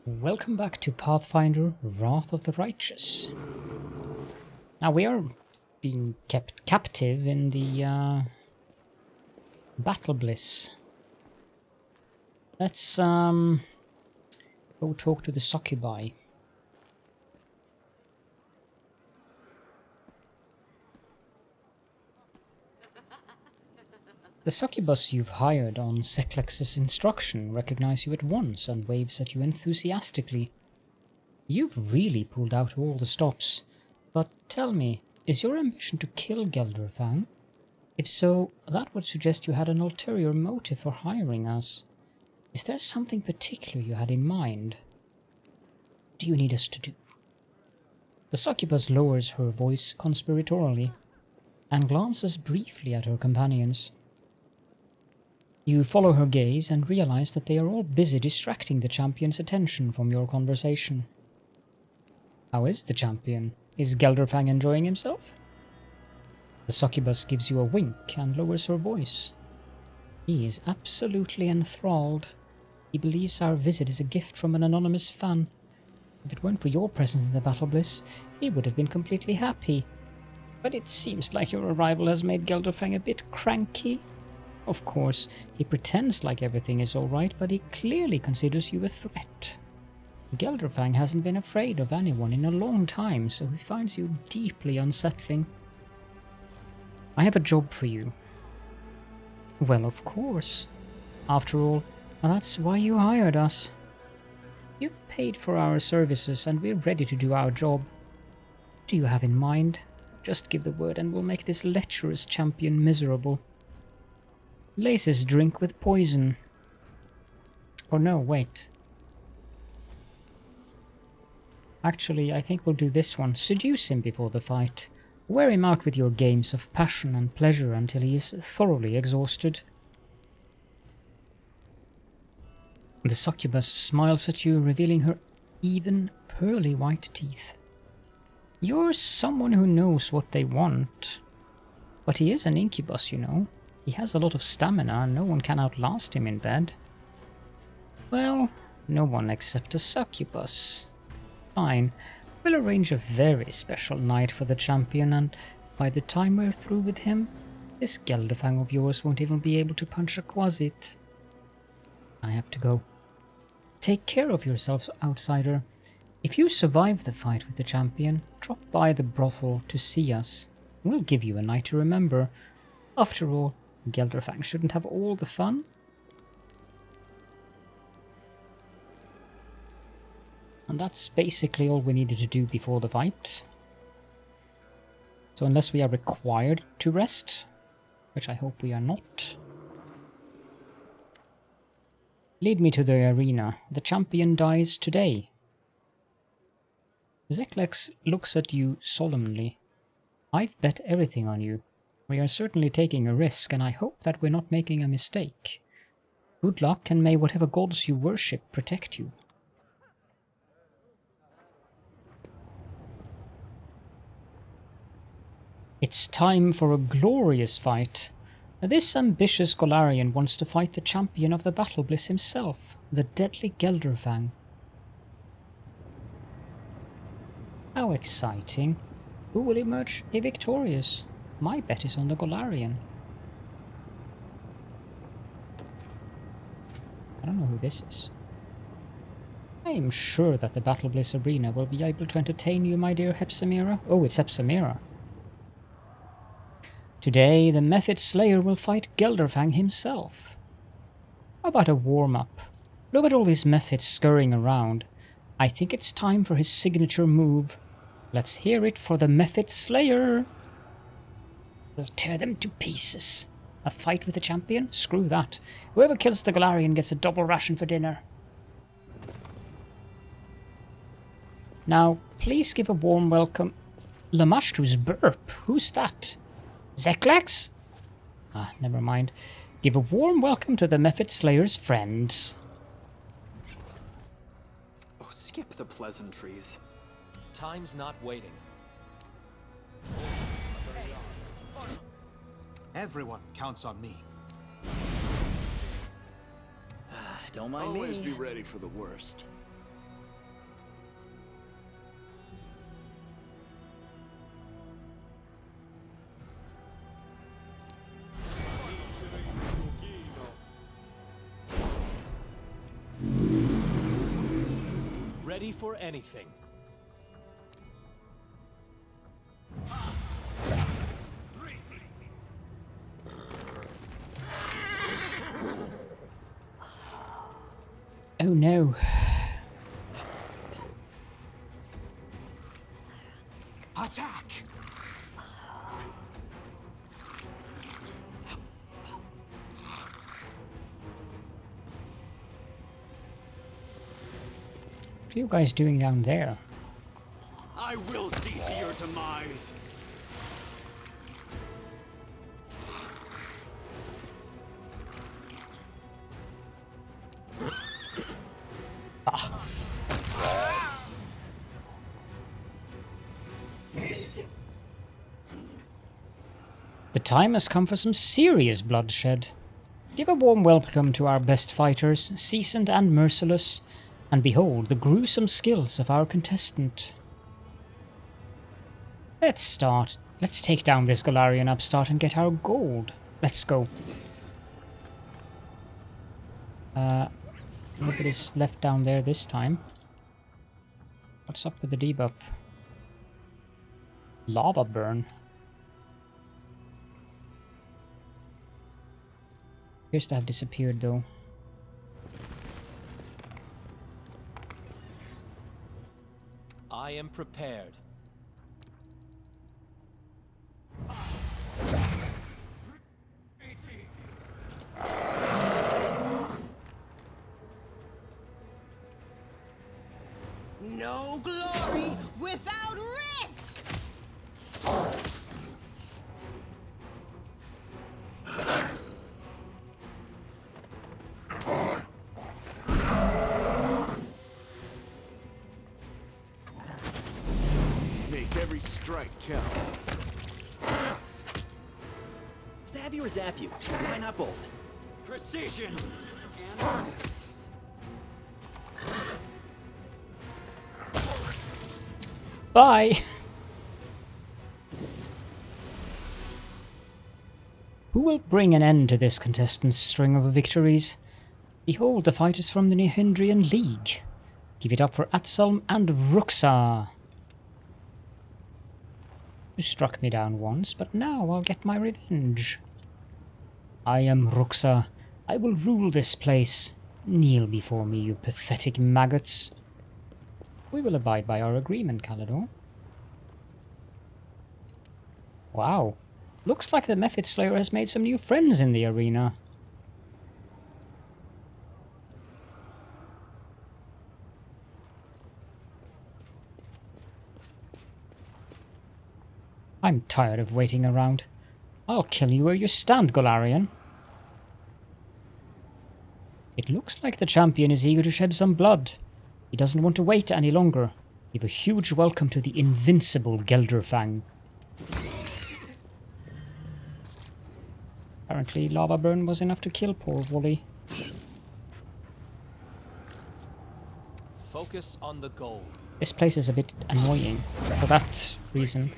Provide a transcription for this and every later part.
Welcome back to Pathfinder Wrath of the Righteous. Now we are being kept captive in the Battle Bliss. Let's go talk to the succubi. The succubus you've hired on Seclex's instruction recognize you at once and waves at you enthusiastically. You've really pulled out all the stops. But tell me, is your ambition to kill Gelderfang? If so, that would suggest you had an ulterior motive for hiring us. Is there something particular you had in mind? What do you need us to do? The succubus lowers her voice conspiratorially and glances briefly at her companions. You follow her gaze and realize that they are all busy distracting the champion's attention from your conversation. How is the champion? Is Gelderfang enjoying himself? The succubus gives you a wink and lowers her voice. He is absolutely enthralled. He believes our visit is a gift from an anonymous fan. If it weren't for your presence in the Battle Bliss, he would have been completely happy. But it seems like your arrival has made Gelderfang a bit cranky. Of course, he pretends like everything is alright, but he clearly considers you a threat. Gelderfang hasn't been afraid of anyone in a long time, so he finds you deeply unsettling. I have a job for you. Well, of course. After all, that's why you hired us. You've paid for our services and we're ready to do our job. What do you have in mind? Just give the word and we'll make this lecherous champion miserable. Lace his drink with poison. Or no, wait. Actually, I think we'll do this one. Seduce him before the fight. Wear him out with your games of passion and pleasure until he is thoroughly exhausted. The succubus smiles at you, revealing her even, pearly white teeth. You're someone who knows what they want. But he is an incubus, you know. He has a lot of stamina and no one can outlast him in bed. Well, no one except a succubus. Fine, we'll arrange a very special night for the champion, and by the time we're through with him, this Gelderfang of yours won't even be able to punch a quasit. I have to go. Take care of yourselves, outsider. If you survive the fight with the champion, drop by the brothel to see us. We'll give you a night to remember. After all, Gelderfang shouldn't have all the fun. And that's basically all we needed to do before the fight. So unless we are required to rest, which I hope we are not, lead me to the arena. The champion dies today. Zeklex looks at you solemnly. I've bet everything on you. We are certainly taking a risk, and I hope that we're not making a mistake. Good luck, and may whatever gods you worship protect you. It's time for a glorious fight. This ambitious Golarian wants to fight the champion of the Battle Bliss himself, the deadly Gelderfang. How exciting. Who will emerge victorious? My bet is on the Golarian. I don't know who this is. I am sure that the Battle Bliss arena will be able to entertain you, my dear Hepsamira. Oh, it's Hepsamira. Today, the Mephit Slayer will fight Gelderfang himself. How about a warm-up? Look at all these Mephits scurrying around. I think it's time for his signature move. Let's hear it for the Mephit Slayer! We'll tear them to pieces. A fight with the champion? Screw that. Whoever kills the Golarian gets a double ration for dinner. Now, please give a warm welcome. Lamashtu's burp. Who's that? Zeklex? Ah, never mind. Give a warm welcome to the Mephit Slayer's friends. Oh, skip the pleasantries. Time's not waiting. Everyone counts on me. Don't mind Always me. be ready for the worst. Ready for anything. Oh no. Attack! What are you guys doing down there? I will see to your demise. The time has come for some serious bloodshed. Give a warm welcome to our best fighters, seasoned and merciless, and behold the gruesome skills of our contestant. Let's start. Let's take down this Golarian upstart and get our gold. Let's go. Nobody's left down there this time. What's up with the debuff? Lava burn. Appears to have disappeared though. I am prepared. No glory without risk! Make every strike count. Stab you or zap you? Why not both? Precision! Bye! Who will bring an end to this contestant's string of victories? Behold the fighters from the Nihindrian League. Give it up for Atsalm and Ruxa. You struck me down once, but now I'll get my revenge. I am Ruxa. I will rule this place. Kneel before me, you pathetic maggots. We will abide by our agreement, Calador. Wow. Looks like the Mephit Slayer has made some new friends in the arena. I'm tired of waiting around. I'll kill you where you stand, Golarian. It looks like the champion is eager to shed some blood. He doesn't want to wait any longer. Give a huge welcome to the invincible Gelderfang. Apparently lava burn was enough to kill poor Wooly. Focus on the goal. This place is a bit annoying for that reason.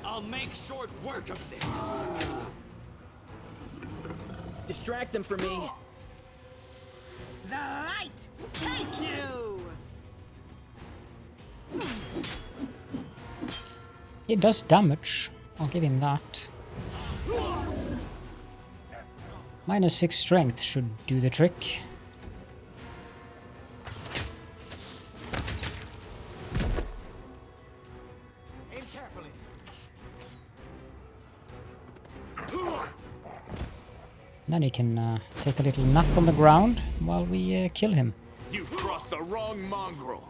I'll make short work of this. Distract them for me. The light take you! It does damage. I'll give him that. -6 strength should do the trick. Aim carefully. Then he can take a little nap on the ground while we kill him. You've crossed the wrong mongrel.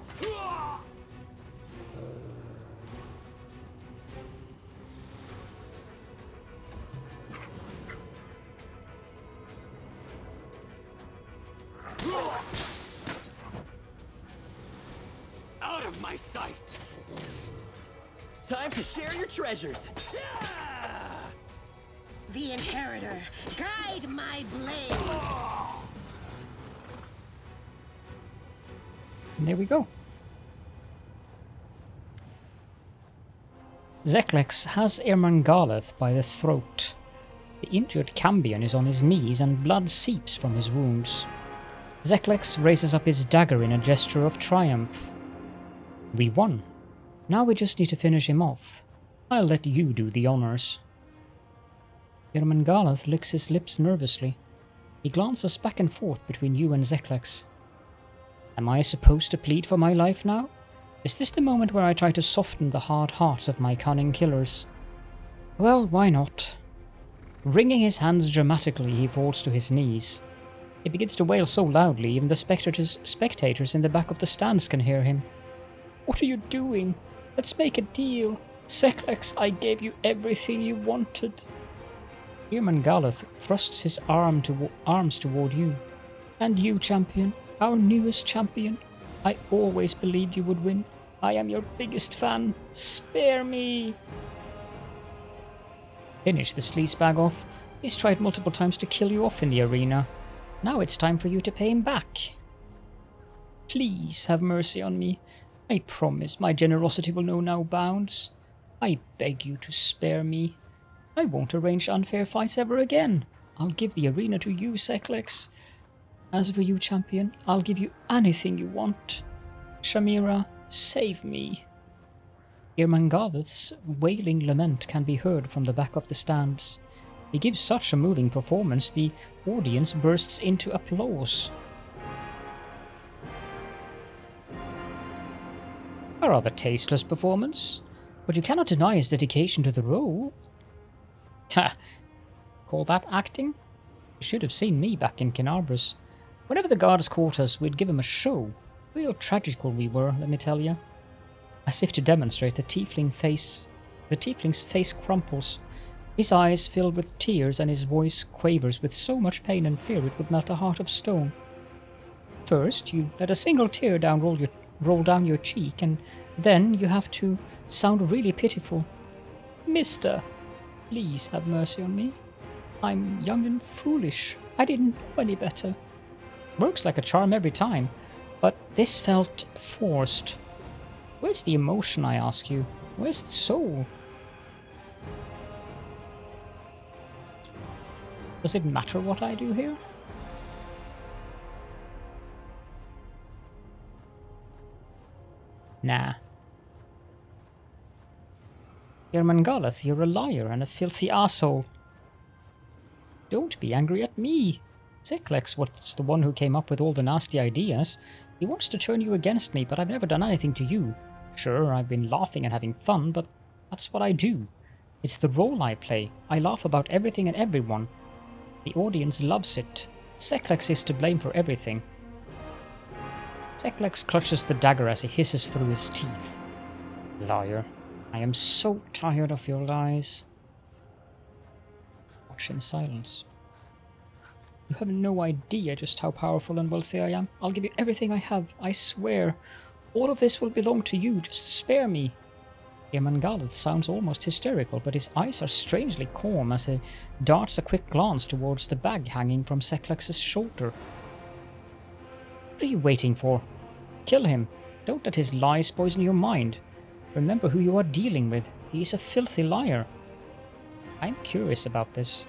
Out of my sight. Time to share your treasures. The Inheritor, guide my blade! And there we go. Zeklex has Ermengareth by the throat. The injured Cambion is on his knees and blood seeps from his wounds. Zeklex raises up his dagger in a gesture of triumph. We won. Now we just need to finish him off. I'll let you do the honors. Ermengareth licks his lips nervously. He glances back and forth between you and Zeklex. Am I supposed to plead for my life now? Is this the moment where I try to soften the hard hearts of my cunning killers? Well, why not? Wringing his hands dramatically, he falls to his knees. He begins to wail so loudly, even the spectators in the back of the stands can hear him. What are you doing? Let's make a deal. Zeklex, I gave you everything you wanted. Ermengareth thrusts his arms toward you. And you, champion, our newest champion. I always believed you would win. I am your biggest fan. Spare me! Finish the sleazebag off. He's tried multiple times to kill you off in the arena. Now it's time for you to pay him back. Please have mercy on me. I promise my generosity will know no bounds. I beg you to spare me. I won't arrange unfair fights ever again. I'll give the arena to you, Zeklex. As for you, champion, I'll give you anything you want. Shamira, save me. Ermengareth's wailing lament can be heard from the back of the stands. He gives such a moving performance, the audience bursts into applause. A rather tasteless performance, but you cannot deny his dedication to the role. Ha! Call that acting? You should have seen me back in Kinarbris. Whenever the guards caught us, we'd give him a show. Real tragical we were, let me tell you. As if to demonstrate, the tiefling's face crumples. His eyes fill with tears and his voice quavers with so much pain and fear it would melt a heart of stone. First, you let a single tear roll down your cheek, and then you have to sound really pitiful. Mister, please have mercy on me. I'm young and foolish. I didn't know any better. Works like a charm every time, but this felt forced. Where's the emotion, I ask you? Where's the soul? Does it matter what I do here? Nah. Ermengareth, you're a liar and a filthy asshole. Don't be angry at me. Zeklex was the one who came up with all the nasty ideas. He wants to turn you against me, but I've never done anything to you. Sure, I've been laughing and having fun, but that's what I do. It's the role I play. I laugh about everything and everyone. The audience loves it. Zeklex is to blame for everything. Zeklex clutches the dagger as he hisses through his teeth. Liar. I am so tired of your lies. Watch in silence. You have no idea just how powerful and wealthy I am. I'll give you everything I have, I swear. All of this will belong to you, just spare me. Ermengareth sounds almost hysterical, but his eyes are strangely calm as he darts a quick glance towards the bag hanging from Zeklex's shoulder. What are you waiting for? Kill him. Don't let his lies poison your mind. Remember who you are dealing with. He is a filthy liar. I'm curious about this.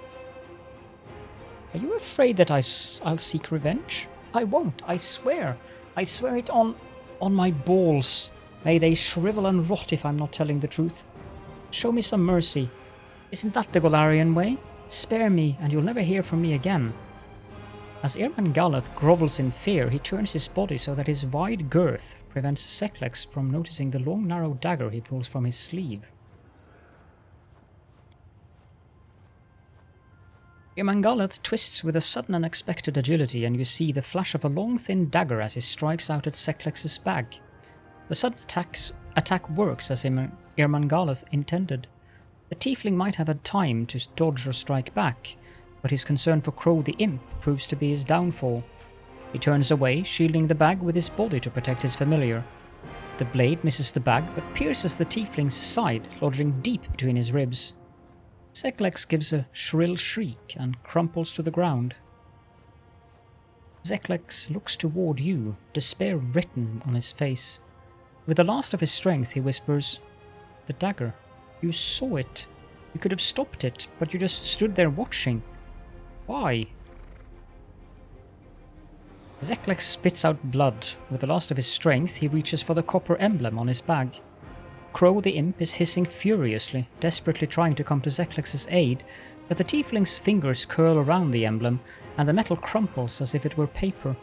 Are you afraid that I'll seek revenge? I won't, I swear. I swear it on my balls. May they shrivel and rot if I'm not telling the truth. Show me some mercy. Isn't that the Golarian way? Spare me, and you'll never hear from me again. As Ermengareth grovels in fear, he turns his body so that his wide girth prevents Zeklex from noticing the long narrow dagger he pulls from his sleeve. Ermengareth twists with a sudden unexpected agility, and you see the flash of a long thin dagger as he strikes out at Zeklex's bag. The sudden attack works as Ermengareth intended. The tiefling might have had time to dodge or strike back, but his concern for Crow the Imp proves to be his downfall. He turns away, shielding the bag with his body to protect his familiar. The blade misses the bag, but pierces the tiefling's side, lodging deep between his ribs. Zeklex gives a shrill shriek and crumples to the ground. Zeklex looks toward you, despair written on his face. With the last of his strength, he whispers, "The dagger. You saw it. You could have stopped it, but you just stood there watching. Why? Zeklex spits out blood. With the last of his strength, he reaches for the copper emblem on his bag. Crow the imp is hissing furiously, desperately trying to come to Zeklex's aid, but the tiefling's fingers curl around the emblem, and the metal crumples as if it were paper.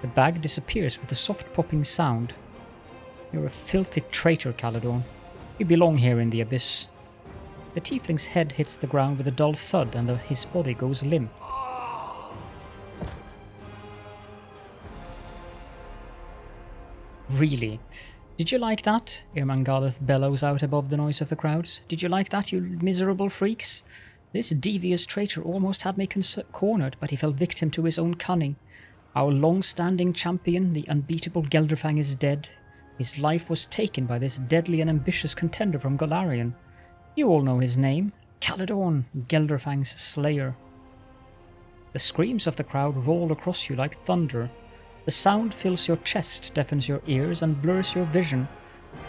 The bag disappears with a soft popping sound. You're a filthy traitor, Caledon. You belong here in the abyss. The tiefling's head hits the ground with a dull thud, and his body goes limp. Really? Did you like that? Irmangalith bellows out above the noise of the crowds. Did you like that, you miserable freaks? This devious traitor almost had me cornered, but he fell victim to his own cunning. Our long-standing champion, the unbeatable Gelderfang, is dead. His life was taken by this deadly and ambitious contender from Golarion. You all know his name. Caledon, Gelderfang's slayer. The screams of the crowd roll across you like thunder. The sound fills your chest, deafens your ears, and blurs your vision.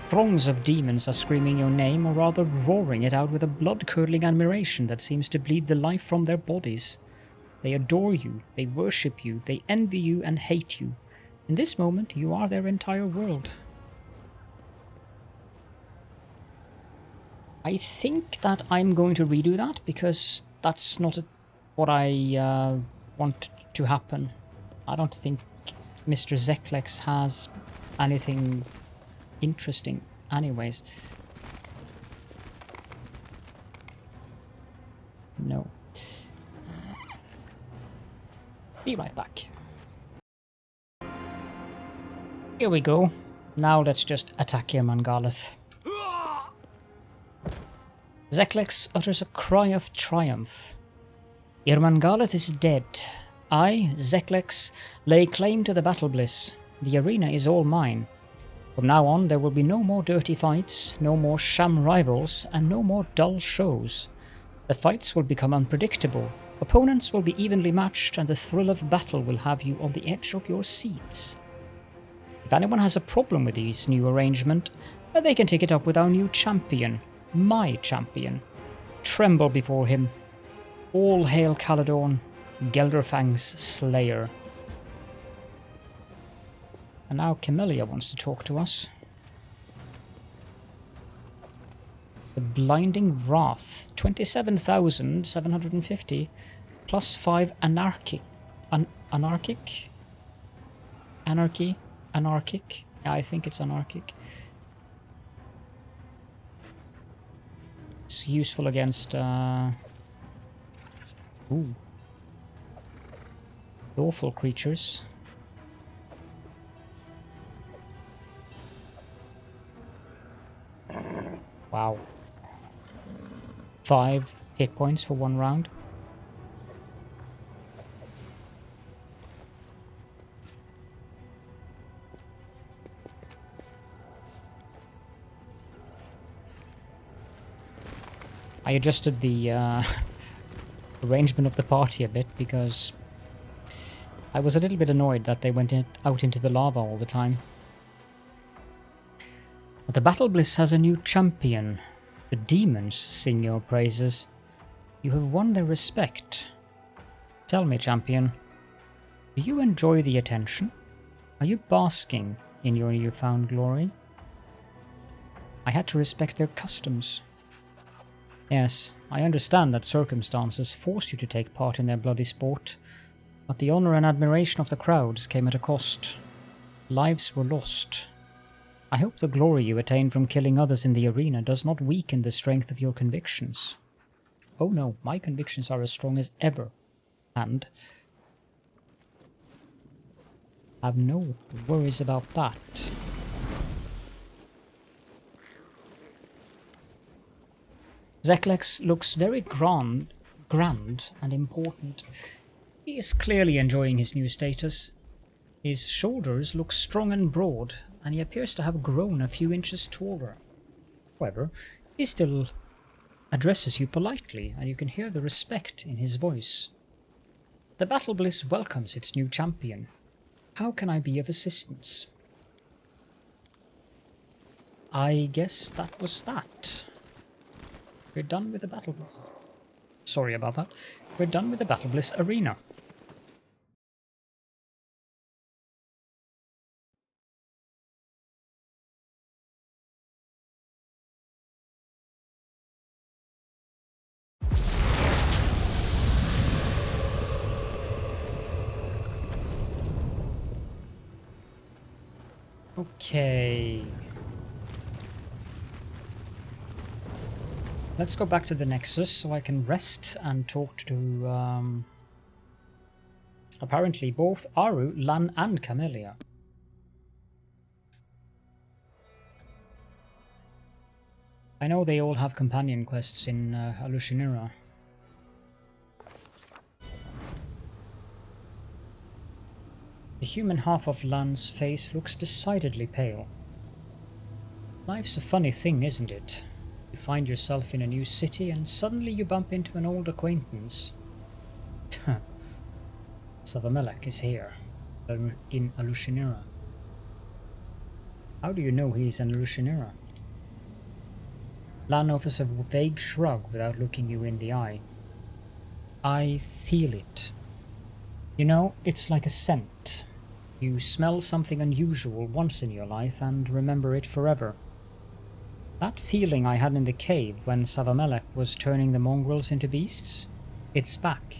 Throngs of demons are screaming your name, or rather roaring it out with a blood-curdling admiration that seems to bleed the life from their bodies. They adore you, they worship you, they envy you and hate you. In this moment, you are their entire world. I think that I'm going to redo that, because that's not what I want to happen. I don't think Mr. Zeklex has anything interesting anyways. No. Be right back. Here we go. Now let's just attack Irmangalith. Zeklex utters a cry of triumph. Irmangalith is dead. I, Zeklex, lay claim to the battle bliss. The arena is all mine. From now on there will be no more dirty fights, no more sham rivals, and no more dull shows. The fights will become unpredictable. Opponents will be evenly matched, and the thrill of battle will have you on the edge of your seats. If anyone has a problem with this new arrangement, they can take it up with our new champion. My champion. Tremble before him. All hail Caledon, Gelderfang's slayer. And now Camellia wants to talk to us. The Blinding Wrath, 27,750, plus 5 anarchic. Anarchic? Anarchy? Anarchic? Yeah, I think it's anarchic. It's useful against lawful creatures. Wow. 5 hit points for 1 round. I adjusted the arrangement of the party a bit because I was a little bit annoyed that they went out into the lava all the time. But the Battle Bliss has a new champion. The demons sing your praises. You have won their respect. Tell me, champion, do you enjoy the attention? Are you basking in your newfound glory? I had to respect their customs. Yes, I understand that circumstances forced you to take part in their bloody sport, but the honor and admiration of the crowds came at a cost. Lives were lost. I hope the glory you attain from killing others in the arena does not weaken the strength of your convictions. Oh no, my convictions are as strong as ever, and have no worries about that. Zeklex looks very grand and important. He is clearly enjoying his new status. His shoulders look strong and broad, and he appears to have grown a few inches taller. However, he still addresses you politely, and you can hear the respect in his voice. The Battle Bliss welcomes its new champion. How can I be of assistance? I guess that was that. We're done with the Battle Bliss. Sorry about that. We're done with the Battle Bliss arena. Okay. Let's go back to the Nexus so I can rest and talk to apparently both Aru, Lan and Camellia. I know they all have companion quests in Arueshalae. The human half of Lan's face looks decidedly pale. Life's a funny thing, isn't it? You find yourself in a new city and suddenly you bump into an old acquaintance. Savamelek is here, in Arueshalae. How do you know he's in Arueshalae? Lan offers a vague shrug without looking you in the eye. I feel it. You know, it's like a scent. You smell something unusual once in your life and remember it forever. That feeling I had in the cave when Savamelek was turning the mongrels into beasts, it's back.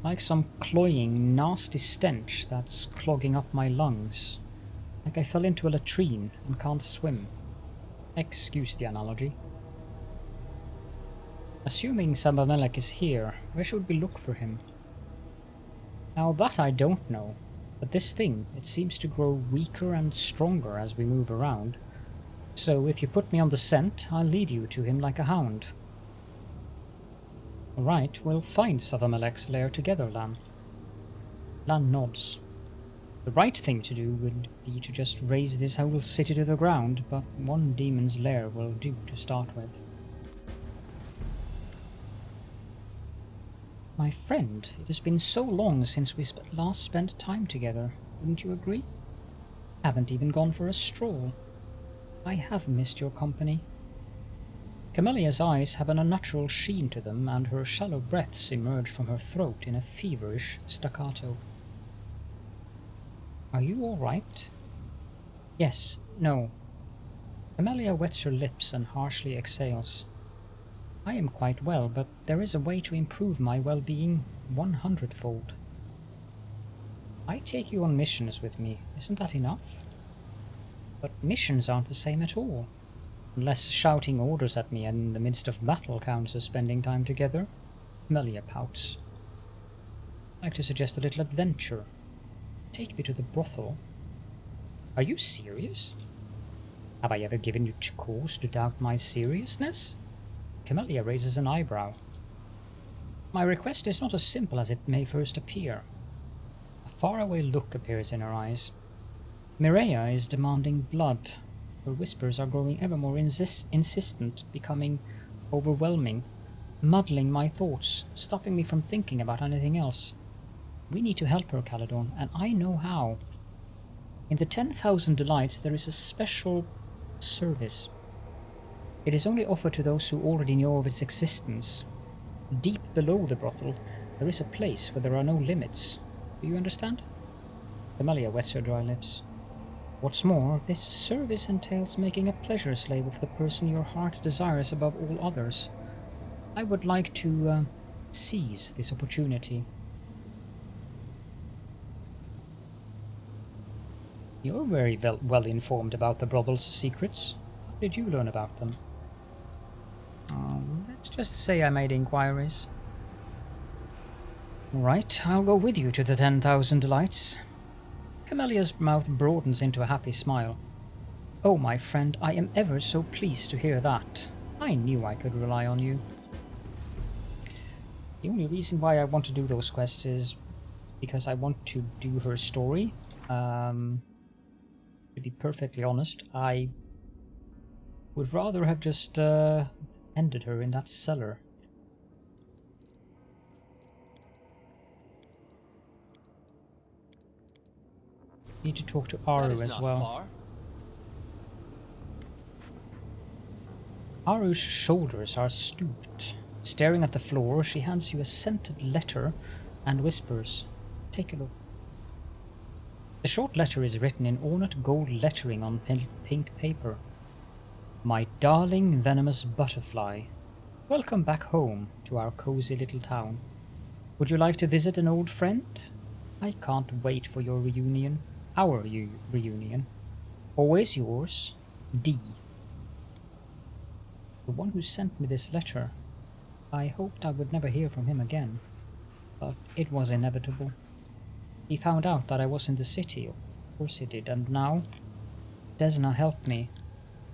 Like some cloying, nasty stench that's clogging up my lungs. Like I fell into a latrine and can't swim. Excuse the analogy. Assuming Savamelek is here, where should we look for him? Now that I don't know, but this thing, it seems to grow weaker and stronger as we move around. So if you put me on the scent, I'll lead you to him like a hound. Alright, we'll find Savamelek's lair together, Lan. Lan nods. The right thing to do would be to just raze this whole city to the ground, but one demon's lair will do to start with. My friend, it has been so long since we last spent time together, wouldn't you agree? Haven't even gone for a stroll. I have missed your company. Camellia's eyes have an unnatural sheen to them, and her shallow breaths emerge from her throat in a feverish staccato. Are you all right? Yes, no. Camellia wets her lips and harshly exhales. I am quite well, but there is a way to improve my well-being 100-fold. I take you on missions with me, isn't that enough? But missions aren't the same at all. Unless shouting orders at me in the midst of battle counts as spending time together. Camellia pouts. I'd like to suggest a little adventure. Take me to the brothel. Are you serious? Have I ever given you cause to doubt my seriousness? Camellia raises an eyebrow. My request is not as simple as it may first appear. A faraway look appears in her eyes. Mireia is demanding blood. Her whispers are growing ever more insistent, becoming overwhelming, muddling my thoughts, stopping me from thinking about anything else. We need to help her, Caledon, and I know how. In the 10,000 Delights there is a special service. It is only offered to those who already know of its existence. Deep below the brothel, there is a place where there are no limits. Do you understand? Camellia wets her dry lips. What's more, this service entails making a pleasure slave of the person your heart desires above all others. I would like to seize this opportunity. You're very well informed about the brothel's secrets. How did you learn about them? Let's just say I made inquiries. Right, I'll go with you to the 10,000 Delights. Camellia's mouth broadens into a happy smile. Oh, my friend, I am ever so pleased to hear that. I knew I could rely on you. The only reason why I want to do those quests is because I want to do her story. To be perfectly honest, I would rather have just ended her in that cellar. Need to talk to Aru as well. Haru's shoulders are stooped. Staring at the floor, she hands you a scented letter and whispers, "Take a look." The short letter is written in ornate gold lettering on pink paper. "My darling venomous butterfly, welcome back home to our cozy little town. Would you like to visit an old friend? I can't wait for your reunion. Our reunion. Always yours, D." The one who sent me this letter. I hoped I would never hear from him again, but it was inevitable. He found out that I was in the city, of course he did, and now Desna helped me.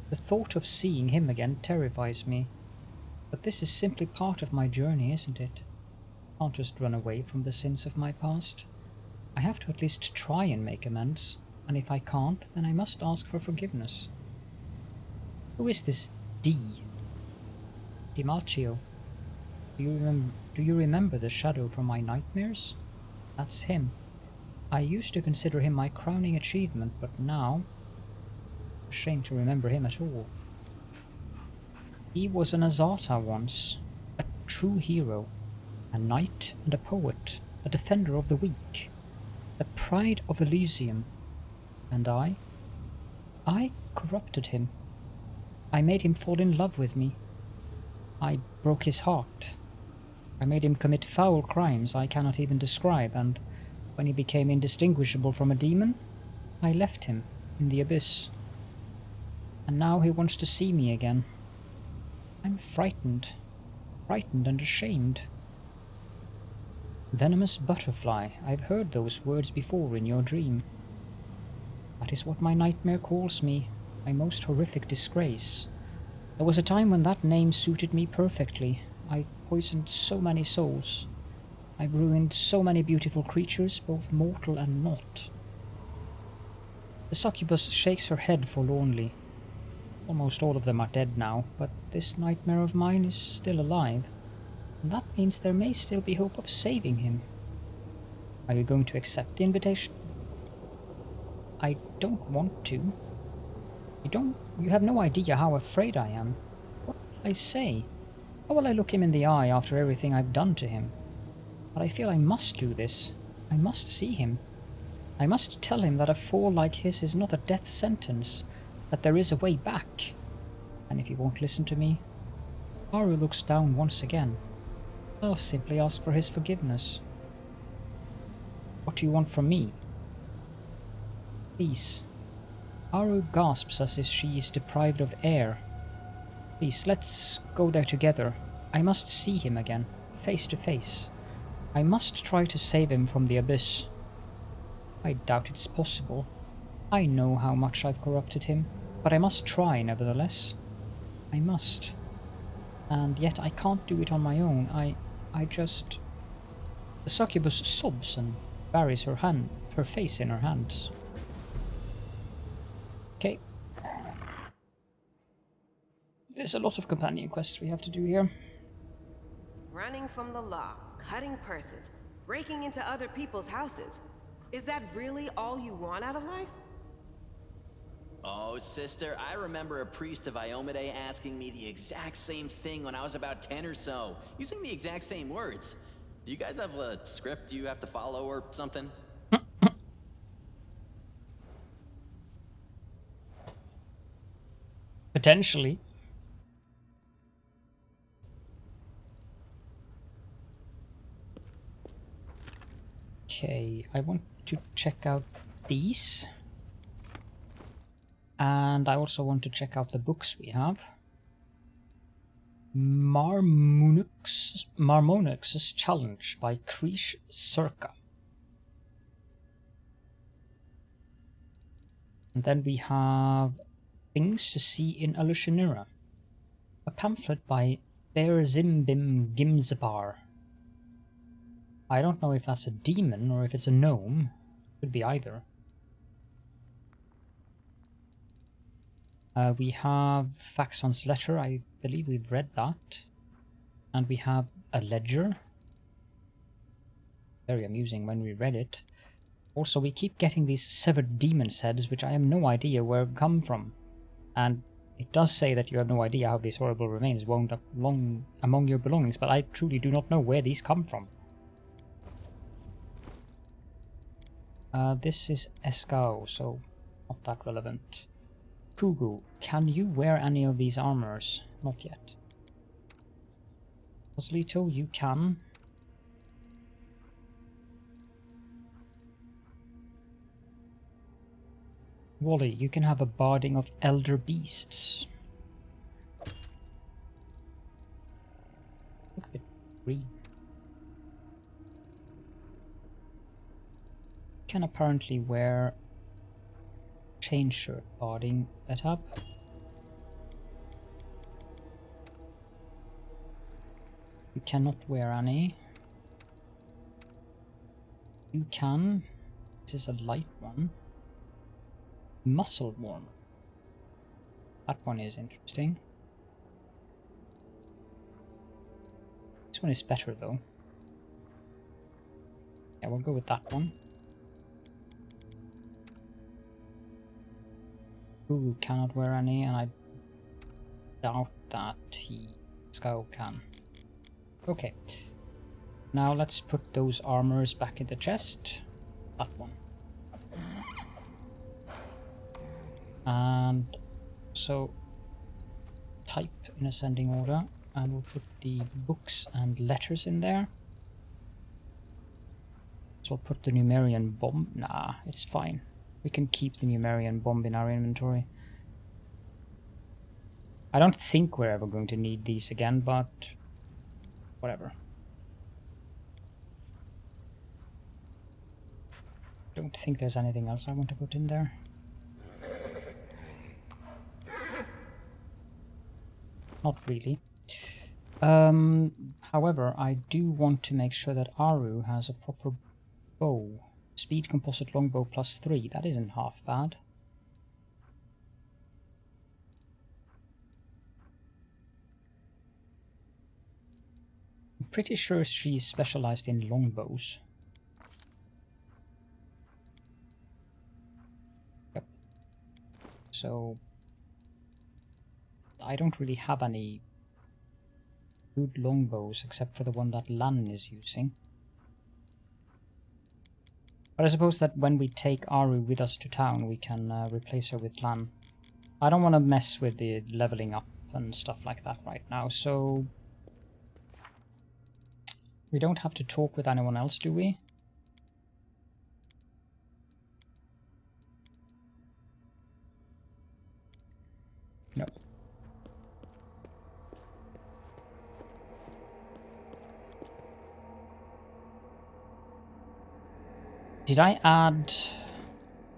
The thought of seeing him again terrifies me. But this is simply part of my journey, isn't it? I can't just run away from the sins of my past. I have to at least try and make amends, and if I can't, then I must ask for forgiveness. Who is this D? DiMarcio. Do you remember the shadow from my nightmares? That's him. I used to consider him my crowning achievement, but now I'm ashamed to remember him at all. He was an Azata once, a true hero, a knight and a poet, a defender of the weak, the pride of Elysium. And I corrupted him. I made him fall in love with me. I broke his heart. I made him commit foul crimes I cannot even describe, and when he became indistinguishable from a demon, I left him in the abyss. And now he wants to see me again. I'm frightened and ashamed. Venomous butterfly, I've heard those words before in your dream. That is what my nightmare calls me, my most horrific disgrace. There was a time when that name suited me perfectly. I poisoned so many souls. I've ruined so many beautiful creatures, both mortal and not. The succubus shakes her head forlornly. Almost all of them are dead now, but this nightmare of mine is still alive, and that means there may still be hope of saving him. Are you going to accept the invitation? I don't want to. You have no idea how afraid I am. What will I say? How will I look him in the eye after everything I've done to him? But I feel I must do this. I must see him. I must tell him that a fall like his is not a death sentence, that there is a way back. And if he won't listen to me, Haru looks down once again. I'll simply ask for his forgiveness. What do you want from me? Please. Haru gasps as if she is deprived of air. Please, let's go there together. I must see him again, face to face. I must try to save him from the abyss. I doubt it's possible. I know how much I've corrupted him, but I must try nevertheless. I must. And yet I can't do it on my own. I just... The succubus sobs and buries her face in her hands. Okay. There's a lot of companion quests we have to do here. Running from the law, cutting purses, breaking into other people's houses. Is that really all you want out of life? Oh, sister, I remember a priest of Iomedae asking me the exact same thing when I was about 10 or so, using the exact same words. Do you guys have a script you have to follow or something? Potentially. Okay, I want to check out these. And I also want to check out the books we have. Marmonix's Challenge by Krish Circa. And then we have Things to See in Alushanira, a pamphlet by Berzimbim Gimzapar. I don't know if that's a demon or if it's a gnome. Could be either. We have Faxon's letter, I believe we've read that. And we have a ledger. Very amusing when we read it. Also, we keep getting these severed demon's heads, which I have no idea where come from. And It does say that you have no idea how these horrible remains wound up among your belongings, but I truly do not know where these come from. This is Escao, so not that relevant. Kugu, can you wear any of these armors? Not yet. Oslito, you can. Wally, you can have a barding of elder beasts. Look at it green. Can apparently wear chain shirt barding setup. You cannot wear any. You can. This is a light one. Muscle warmer. That one is interesting. This one is better though. Yeah, we'll go with that one. Who cannot wear any, and I doubt that Scout can. Okay. Now let's put those armors back in the chest. That one. And so type in ascending order, and we'll put the books and letters in there. So we'll put the Numerian bomb. Nah, it's fine. We can keep the Numerian bomb in our inventory. I don't think we're ever going to need these again, but whatever. Don't think there's anything else I want to put in there. Not really. However, I do want to make sure that Aru has a proper bow. Speed composite longbow +3. That isn't half bad. I'm pretty sure she's specialized in longbows. Yep. So I don't really have any good longbows except for the one that Lan is using. But I suppose that when we take Aru with us to town, we can replace her with Lan. I don't want to mess with the leveling up and stuff like that right now, so we don't have to talk with anyone else, do we? No. Did I add...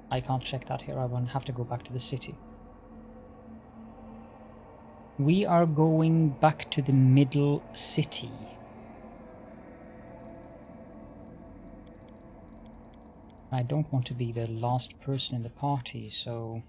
I can't check that here, I will have to go back to the city. We are going back to the middle city. I don't want to be the last person in the party, so...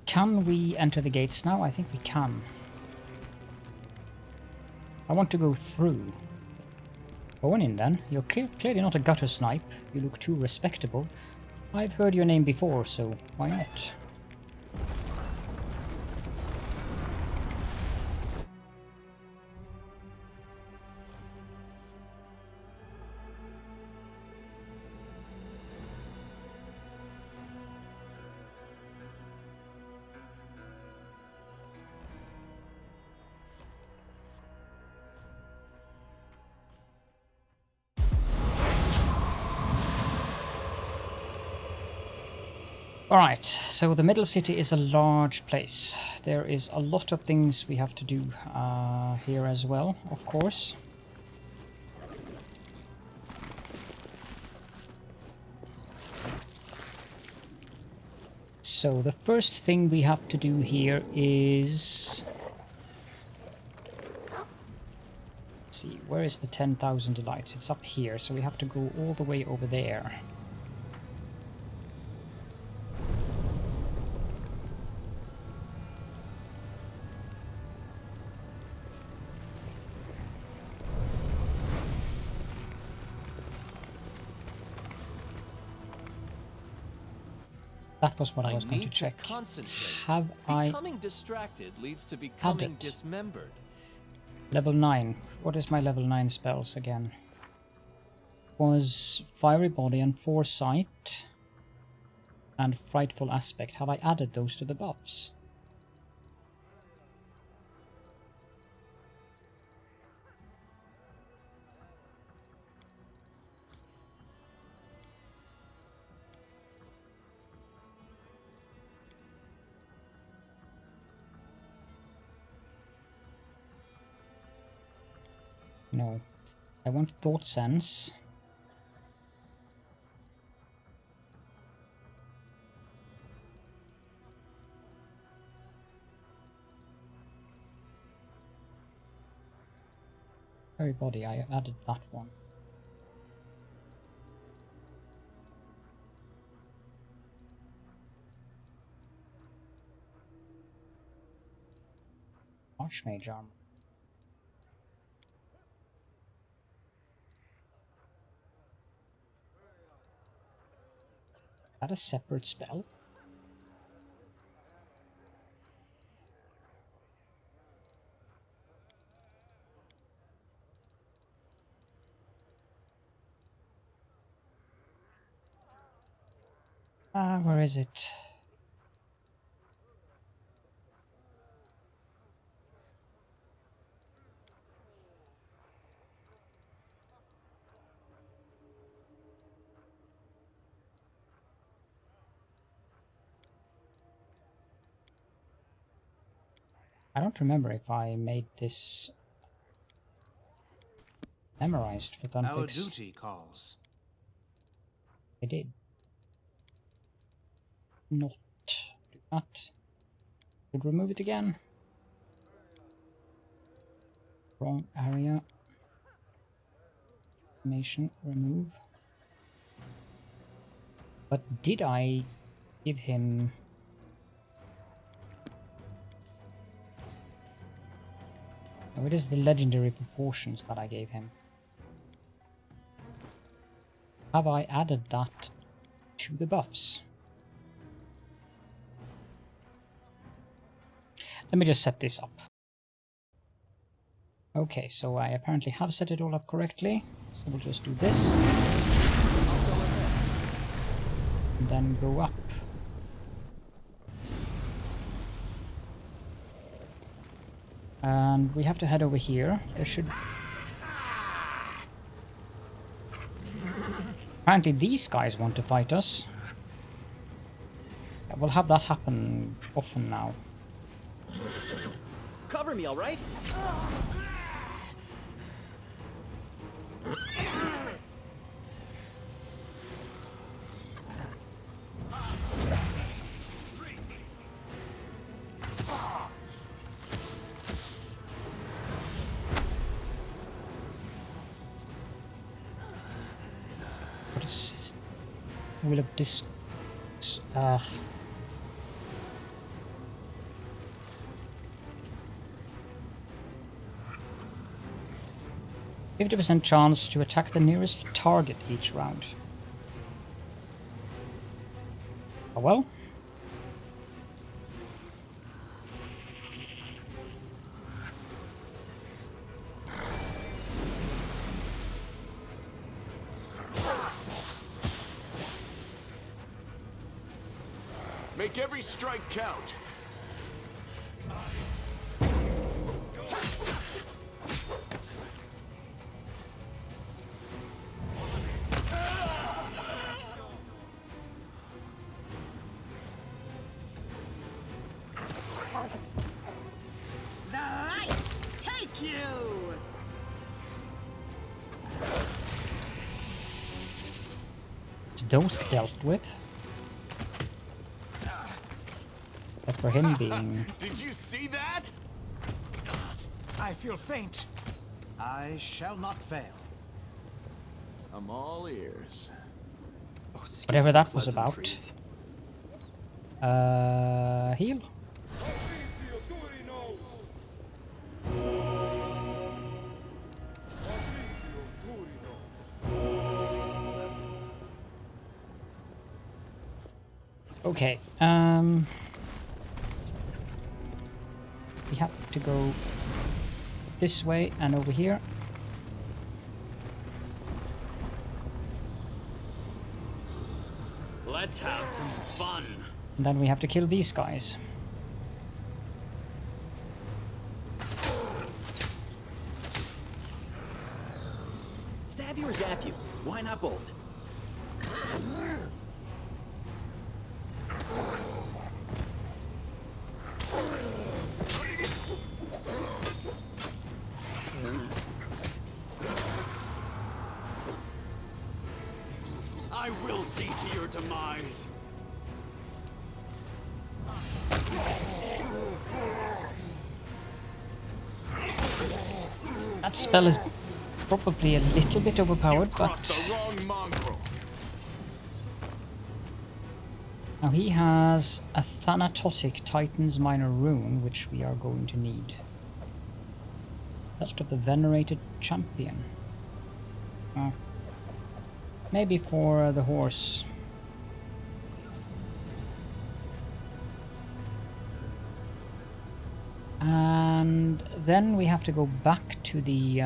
Can we enter the gates now? I think we can. I want to go through. Go on in then. You're clearly not a gutter snipe. You look too respectable. I've heard your name before, so why not? Alright, so the middle city is a large place. There is a lot of things we have to do here as well, of course. So the first thing we have to do here is... Let's see, where is the 10,000 delights? It's up here, so we have to go all the way over there. That was what I was going to check. Have I Becoming distracted leads to becoming it? dismembered. Level 9. What is my level 9 spells again? Was Fiery Body and Foresight and Frightful Aspect. Have I added those to the buffs? No. I want Thought Sense. Fiery Body, I added that one. Archmage armor. Is that a separate spell? Where is it? I don't remember if I made this memorized for Our Gunfix. duty calls. I did. Not do that. Would remove it again. Wrong area. Information remove. But did I give him... Oh, it is the legendary proportions that I gave him. Have I added that to the buffs? Let me just set this up. Okay, so I apparently have set it all up correctly. So we'll just do this. And then go up. And we have to head over here. There should... Apparently these guys want to fight us. Yeah, we'll have that happen often now. Cover me, all right? What is this? Will of this... 50% chance to attack the nearest target each round. Oh well. Make every strike count. The light take you! It's those dealt with. for him being... Did you see that? I feel faint. I shall not fail. I'm all ears. Whatever that was about. Heal. Okay, we have to go this way and over here. Let's have some fun. And then we have to kill these guys. Stab you or zap you? Why not both? I will see to your demise. That spell is probably a little bit overpowered, but... The wrong mongrel. Now he has a Thanatotic Titan's Minor Rune, which we are going to need. Belt of the Venerated Champion. Maybe for the horse. And then we have to go back to the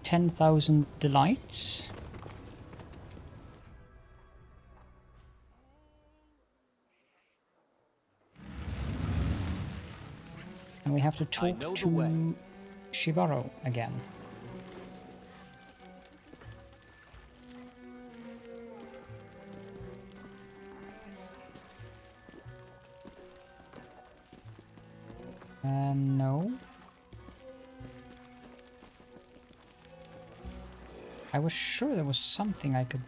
10,000 Delights. And we have to talk to Shivaro again. No. I was sure there was something I could...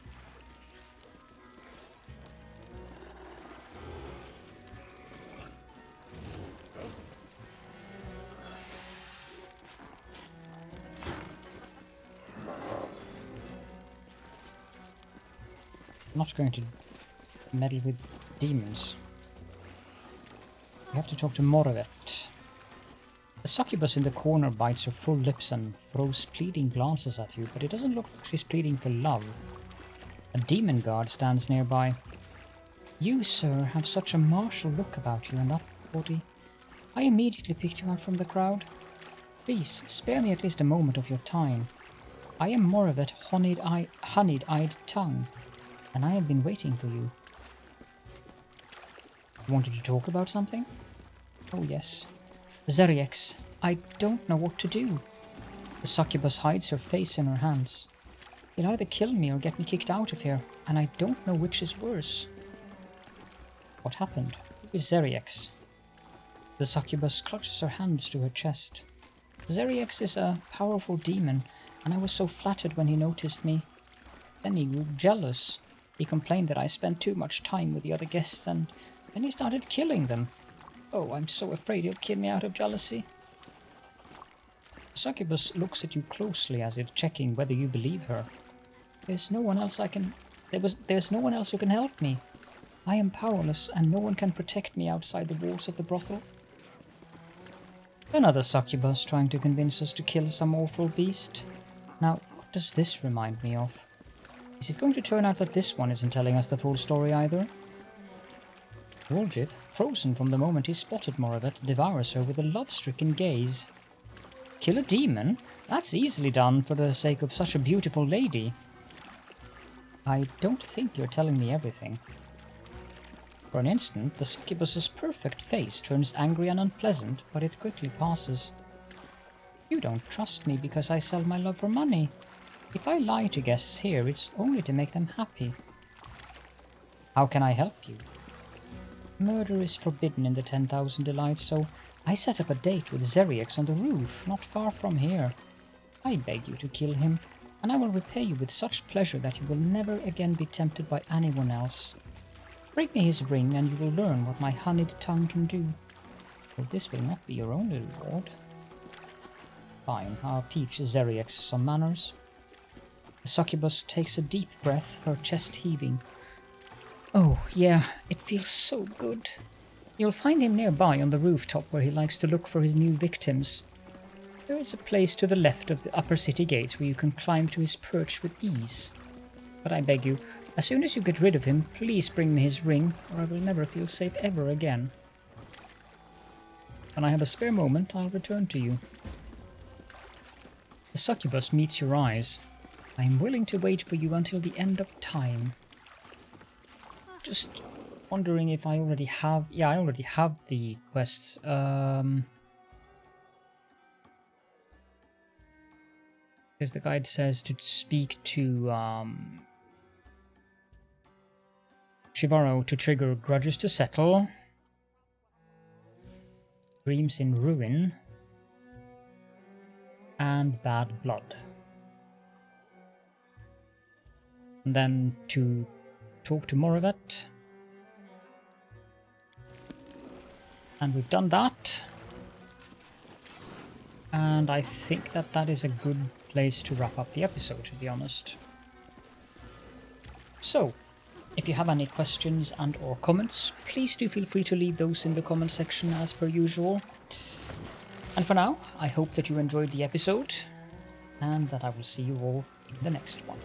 I'm not going to meddle with demons. We have to talk to Morevet. The succubus in the corner bites her full lips and throws pleading glances at you, but it doesn't look like she's pleading for love. A demon guard stands nearby. You, sir, have such a martial look about you and that body. I immediately picked you out from the crowd. Please, spare me at least a moment of your time. I am Morevet Honeyed-Eyed Tongue, and I have been waiting for you. You wanted to talk about something? Oh yes. Zeriex, I don't know what to do. The succubus hides her face in her hands. He'll either kill me or get me kicked out of here, and I don't know which is worse. What happened? Who is Zeriex? The succubus clutches her hands to her chest. Zeriex is a powerful demon, and I was so flattered when he noticed me. Then he grew jealous. He complained that I spent too much time with the other guests, and then he started killing them. Oh, I'm so afraid he'll kill me out of jealousy. The succubus looks at you closely as if checking whether you believe her. There's no one else There's no one else who can help me. I am powerless, and no one can protect me outside the walls of the brothel. Another succubus trying to convince us to kill some awful beast. Now, what does this remind me of? Is it going to turn out that this one isn't telling us the full story either? Wolgiv, frozen from the moment he spotted Morevet, devours her with a love-stricken gaze. Kill a demon? That's easily done for the sake of such a beautiful lady. I don't think you're telling me everything. For an instant, the succubus's perfect face turns angry and unpleasant, but it quickly passes. You don't trust me because I sell my love for money. If I lie to guests here, it's only to make them happy. How can I help you? Murder is forbidden in the 10,000 Delights, so I set up a date with Zeriex on the roof, not far from here. I beg you to kill him, and I will repay you with such pleasure that you will never again be tempted by anyone else. Bring me his ring and you will learn what my honeyed tongue can do. Well, this will not be your only reward. Fine, I'll teach Zeriex some manners. The succubus takes a deep breath, her chest heaving. Oh, yeah, it feels so good. You'll find him nearby on the rooftop where he likes to look for his new victims. There is a place to the left of the upper city gates where you can climb to his perch with ease. But I beg you, as soon as you get rid of him, please bring me his ring, or I will never feel safe ever again. When I have a spare moment, I'll return to you. The succubus meets your eyes. I am willing to wait for you until the end of time. Just wondering if I already have... Yeah, I already have the quests. Because the guide says to speak to Shivaro to trigger grudges to settle, dreams in ruin, and bad blood. And then to talk to Morevet. And we've done that. And I think that that is a good place to wrap up the episode, to be honest. So, if you have any questions and or comments, please do feel free to leave those in the comment section as per usual. And for now, I hope that you enjoyed the episode, and that I will see you all in the next one.